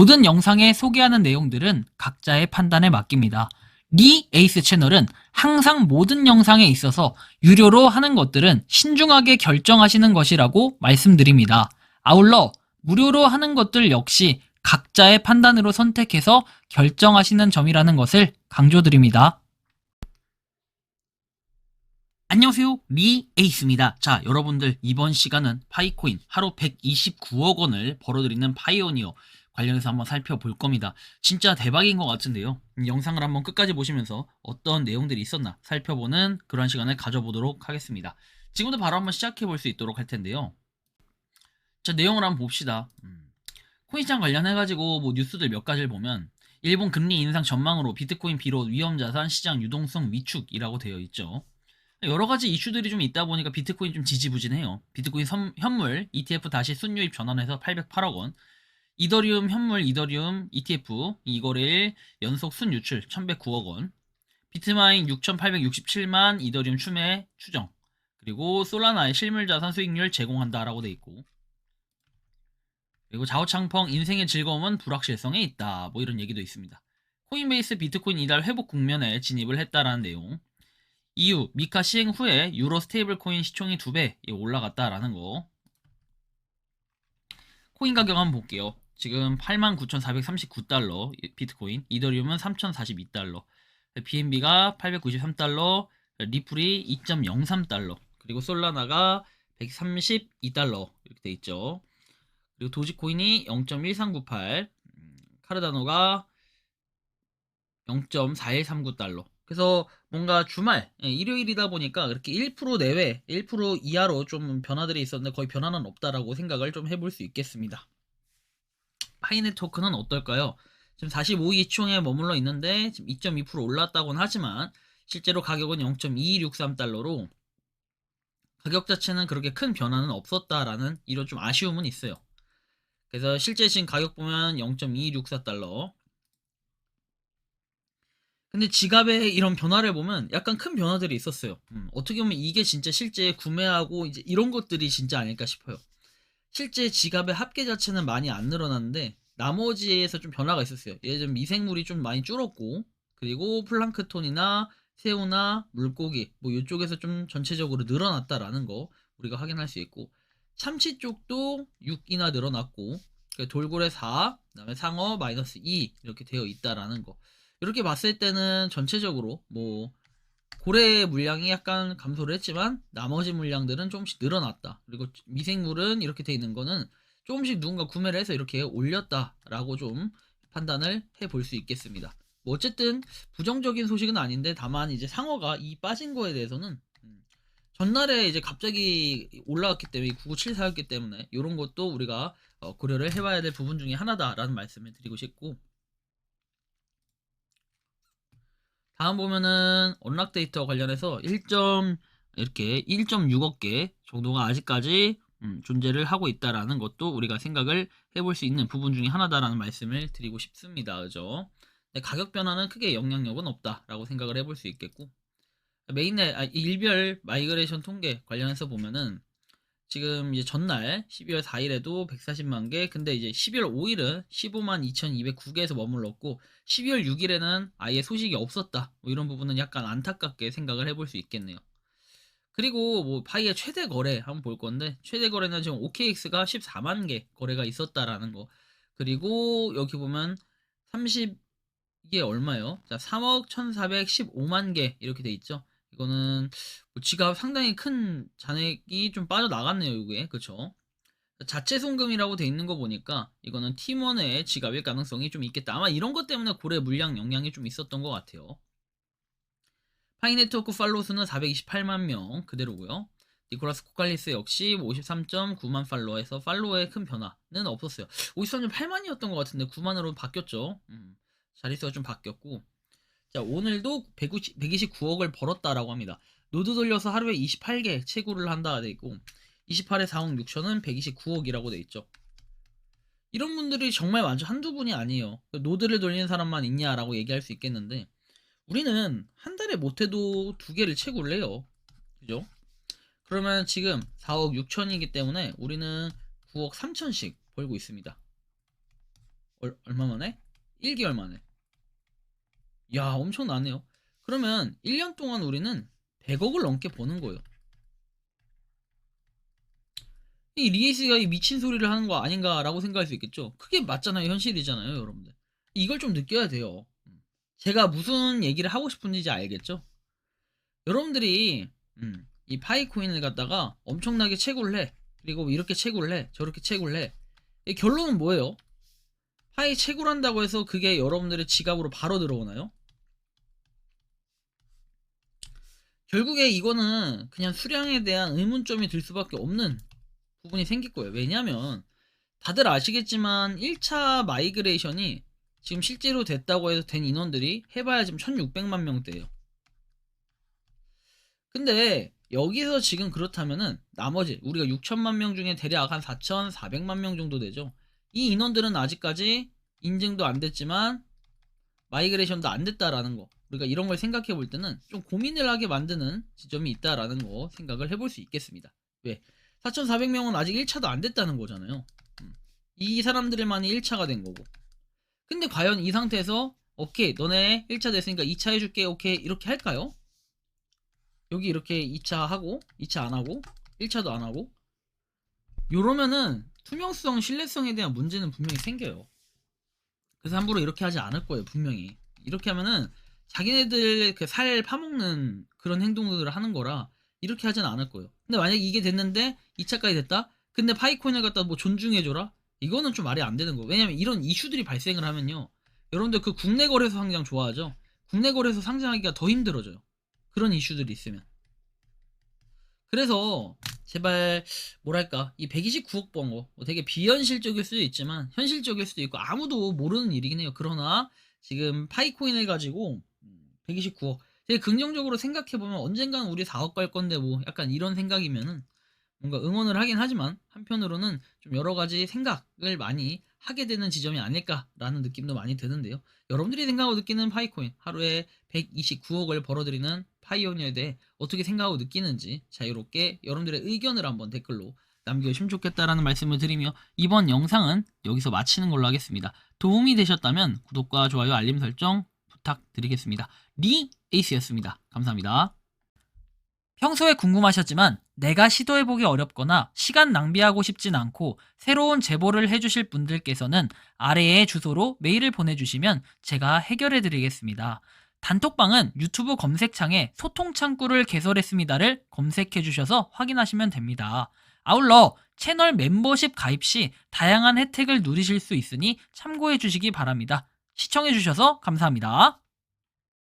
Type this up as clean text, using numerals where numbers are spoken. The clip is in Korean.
모든 영상에 소개하는 내용들은 각자의 판단에 맡깁니다. 리 에이스 채널은 항상 모든 영상에 있어서 유료로 하는 것들은 신중하게 결정하시는 것이라고 말씀드립니다. 아울러 무료로 하는 것들 역시 각자의 판단으로 선택해서 결정하시는 점이라는 것을 강조드립니다. 안녕하세요, 리 에이스입니다. 자, 여러분들 이번 시간은 파이코인 하루 129억 원을 벌어들이는 파이오니어 관련해서 한번 살펴볼 겁니다. 진짜 대박인 것 같은데요. 영상을 한번 끝까지 보시면서 어떤 내용들이 있었나 살펴보는 그런 시간을 가져보도록 하겠습니다. 지금부터 바로 한번 시작해 볼 수 있도록 할 텐데요. 자, 내용을 한번 봅시다. 코인시장 관련해가지고 뭐 뉴스들 몇 가지를 보면 일본 금리 인상 전망으로 비트코인 비롯 위험자산 시장 유동성 위축이라고 되어 있죠. 여러 가지 이슈들이 좀 있다 보니까 비트코인 좀 지지부진해요. 비트코인 현물 ETF 다시 순유입 전환해서 808억 원, 이더리움 현물 이더리움 ETF 이거래일 연속 순유출 1109억 원, 비트마인 6867만 이더리움 추매 추정, 그리고 솔라나의 실물자산 수익률 제공한다라고 돼 있고, 그리고 자오창펑 인생의 즐거움은 불확실성에 있다, 뭐 이런 얘기도 있습니다. 코인베이스 비트코인 이달 회복 국면에 진입을 했다라는 내용. 이후 미카 시행 후에 유로 스테이블 코인 시총이 2배 올라갔다라는 거. 코인 가격 한번 볼게요. 지금 89,439달러 비트코인, 이더리움은 3,042달러, BNB가 893달러, 리플이 2.03달러, 그리고 솔라나가 132달러 이렇게 돼 있죠. 그리고 도지코인이 0.1398, 카르다노가 0.4139달러. 그래서 뭔가 주말, 일요일이다 보니까 그렇게 1% 내외, 1% 이하로 좀 변화들이 있었는데 거의 변화는 없다라고 생각을 좀 해볼 수 있겠습니다. 파이네트워크는 어떨까요? 지금 45위 시총에 머물러 있는데 지금 2.2% 올랐다고는 하지만 실제로 가격은 0.2263달러로 가격 자체는 그렇게 큰 변화는 없었다라는 이런 좀 아쉬움은 있어요. 그래서 실제 지금 가격 보면 0.2264달러. 근데 지갑에 이런 변화를 보면 약간 큰 변화들이 있었어요. 어떻게 보면 이게 진짜 실제 구매하고 이제 이런 것들이 진짜 아닐까 싶어요. 실제 지갑의 합계 자체는 많이 안 늘어났는데 나머지에서 좀 변화가 있었어요. 예를 들면 미생물이 좀 많이 줄었고, 그리고 플랑크톤이나 새우나 물고기 뭐 이쪽에서 좀 전체적으로 늘어났다라는 거 우리가 확인할 수 있고, 참치 쪽도 6이나 늘어났고, 돌고래 4, 그다음에 상어 마이너스 2 이렇게 되어 있다라는 거. 이렇게 봤을 때는 전체적으로 뭐 고래 물량이 약간 감소를 했지만 나머지 물량들은 조금씩 늘어났다. 그리고 미생물은 이렇게 돼 있는 거는 조금씩 누군가 구매를 해서 이렇게 올렸다라고 좀 판단을 해볼 수 있겠습니다. 뭐 어쨌든 부정적인 소식은 아닌데, 다만 이제 상어가 이 빠진 거에 대해서는 전날에 이제 갑자기 올라왔기 때문에 9974였기 때문에 이런 것도 우리가 고려를 해봐야 될 부분 중에 하나다라는 말씀을 드리고 싶고, 다음 보면은 언락 데이터 관련해서 이렇게 1.6억 개 정도가 아직까지 존재를 하고 있다라는 것도 우리가 생각을 해볼 수 있는 부분 중에 하나다라는 말씀을 드리고 싶습니다. 그죠? 가격 변화는 크게 영향력은 없다라고 생각을 해볼 수 있겠고, 일별 마이그레이션 통계 관련해서 보면은 지금 이제 전날 12월 4일에도 140만 개, 근데 이제 12월 5일은 15만 2,209개에서 머물렀고, 12월 6일에는 아예 소식이 없었다. 뭐 이런 부분은 약간 안타깝게 생각을 해볼 수 있겠네요. 그리고 뭐 파이의 최대 거래 한번 볼 건데, 최대 거래는 지금 OKX가 14만 개 거래가 있었다라는 거. 그리고 여기 보면 30, 이게 얼마예요? 자, 3억 1,415만 개 이렇게 돼 있죠. 이거는 뭐 지갑 상당히 큰 잔액이 좀 빠져나갔네요, 이게. 그쵸? 자체 송금이라고 돼 있는 거 보니까 이거는 팀원의 지갑일 가능성이 좀 있겠다. 아마 이런 것 때문에 고래 물량 영향이 좀 있었던 것 같아요. 파이네트워크 팔로우 수는 428만 명 그대로고요. 니콜라스 코칼리스 역시 53.9만 팔로워에서 팔로워에 큰 변화는 없었어요. 53.8만이었던 것 같은데 9만으로 바뀌었죠. 자릿수가 좀 바뀌었고, 자, 오늘도 129억을 벌었다라고 합니다. 노드 돌려서 하루에 28개 채굴을 한다 돼 있고, 28에 4억 6천은 129억이라고 돼 있죠. 이런 분들이 정말 많죠. 한두 분이 아니에요. 노드를 돌리는 사람만 있냐라고 얘기할 수 있겠는데, 우리는 한 달에 못해도 2개를 채굴을 해요. 그죠? 그러면 지금 4억 6천이기 때문에 우리는 9억 3천씩 벌고 있습니다. 얼마 만에? 1개월 만에. 야, 엄청나네요. 그러면 1년 동안 우리는 100억을 넘게 버는 거예요. 이 리에이스가 이 미친 소리를 하는 거 아닌가라고 생각할 수 있겠죠. 그게 맞잖아요. 현실이잖아요, 여러분들. 이걸 좀 느껴야 돼요. 제가 무슨 얘기를 하고 싶은지 이제 알겠죠? 여러분들이 이 파이코인을 갖다가 엄청나게 채굴을 해. 그리고 이렇게 채굴을 해. 저렇게 채굴을 해. 이 결론은 뭐예요? 파이 채굴한다고 해서 그게 여러분들의 지갑으로 바로 들어오나요? 결국에 이거는 그냥 수량에 대한 의문점이 들 수밖에 없는 부분이 생길 거예요. 왜냐면 다들 아시겠지만 1차 마이그레이션이 지금 실제로 됐다고 해서 된 인원들이 해봐야 지금 1600만 명대예요. 근데 여기서 지금 그렇다면은 나머지 우리가 6천만 명 중에 대략 한 4,400만 명 정도 되죠. 이 인원들은 아직까지 인증도 안 됐지만 마이그레이션도 안 됐다라는 거, 우리가 이런 걸 생각해 볼 때는 좀 고민을 하게 만드는 지점이 있다라는 거 생각을 해볼 수 있겠습니다. 왜? 4,400명은 아직 1차도 안 됐다는 거잖아요. 이 사람들만이 1차가 된 거고. 근데 과연 이 상태에서 오케이 너네 1차 됐으니까 2차 해줄게 오케이 이렇게 할까요? 여기 이렇게 2차 하고 2차 안 하고 1차도 안 하고 이러면은 투명성 신뢰성에 대한 문제는 분명히 생겨요. 그래서 함부로 이렇게 하지 않을 거예요. 분명히 이렇게 하면은 자기네들 그 살 파먹는 그런 행동들을 하는 거라 이렇게 하진 않을 거예요. 근데 만약에 이게 됐는데 2차까지 됐다? 근데 파이코인을 갖다 뭐 존중해줘라? 이거는 좀 말이 안 되는 거예요. 왜냐면 이런 이슈들이 발생을 하면요, 여러분들 그 국내 거래소 상장 좋아하죠? 국내 거래소 상장하기가 더 힘들어져요. 그런 이슈들이 있으면. 그래서 제발 뭐랄까 이 129억 번 거 뭐 되게 비현실적일 수도 있지만 현실적일 수도 있고 아무도 모르는 일이긴 해요. 그러나 지금 파이코인을 가지고 129억 되게 긍정적으로 생각해보면 언젠가는 우리 4억 갈 건데 뭐 약간 이런 생각이면은 뭔가 응원을 하긴 하지만 한편으로는 좀 여러 가지 생각을 많이 하게 되는 지점이 아닐까라는 느낌도 많이 드는데요. 여러분들이 생각하고 느끼는 파이코인 하루에 129억을 벌어들이는 파이오니어에 대해 어떻게 생각하고 느끼는지 자유롭게 여러분들의 의견을 한번 댓글로 남겨주시면 좋겠다라는 말씀을 드리며 이번 영상은 여기서 마치는 걸로 하겠습니다. 도움이 되셨다면 구독과 좋아요 알림 설정 부탁드리겠습니다. 리에이스였습니다. 감사합니다. 평소에 궁금하셨지만 내가 시도해보기 어렵거나 시간 낭비하고 싶진 않고 새로운 제보를 해주실 분들께서는 아래의 주소로 메일을 보내주시면 제가 해결해드리겠습니다. 단톡방은 유튜브 검색창에 소통창구를 개설했습니다를 검색해주셔서 확인하시면 됩니다. 아울러 채널 멤버십 가입 시 다양한 혜택을 누리실 수 있으니 참고해주시기 바랍니다. 시청해주셔서 감사합니다.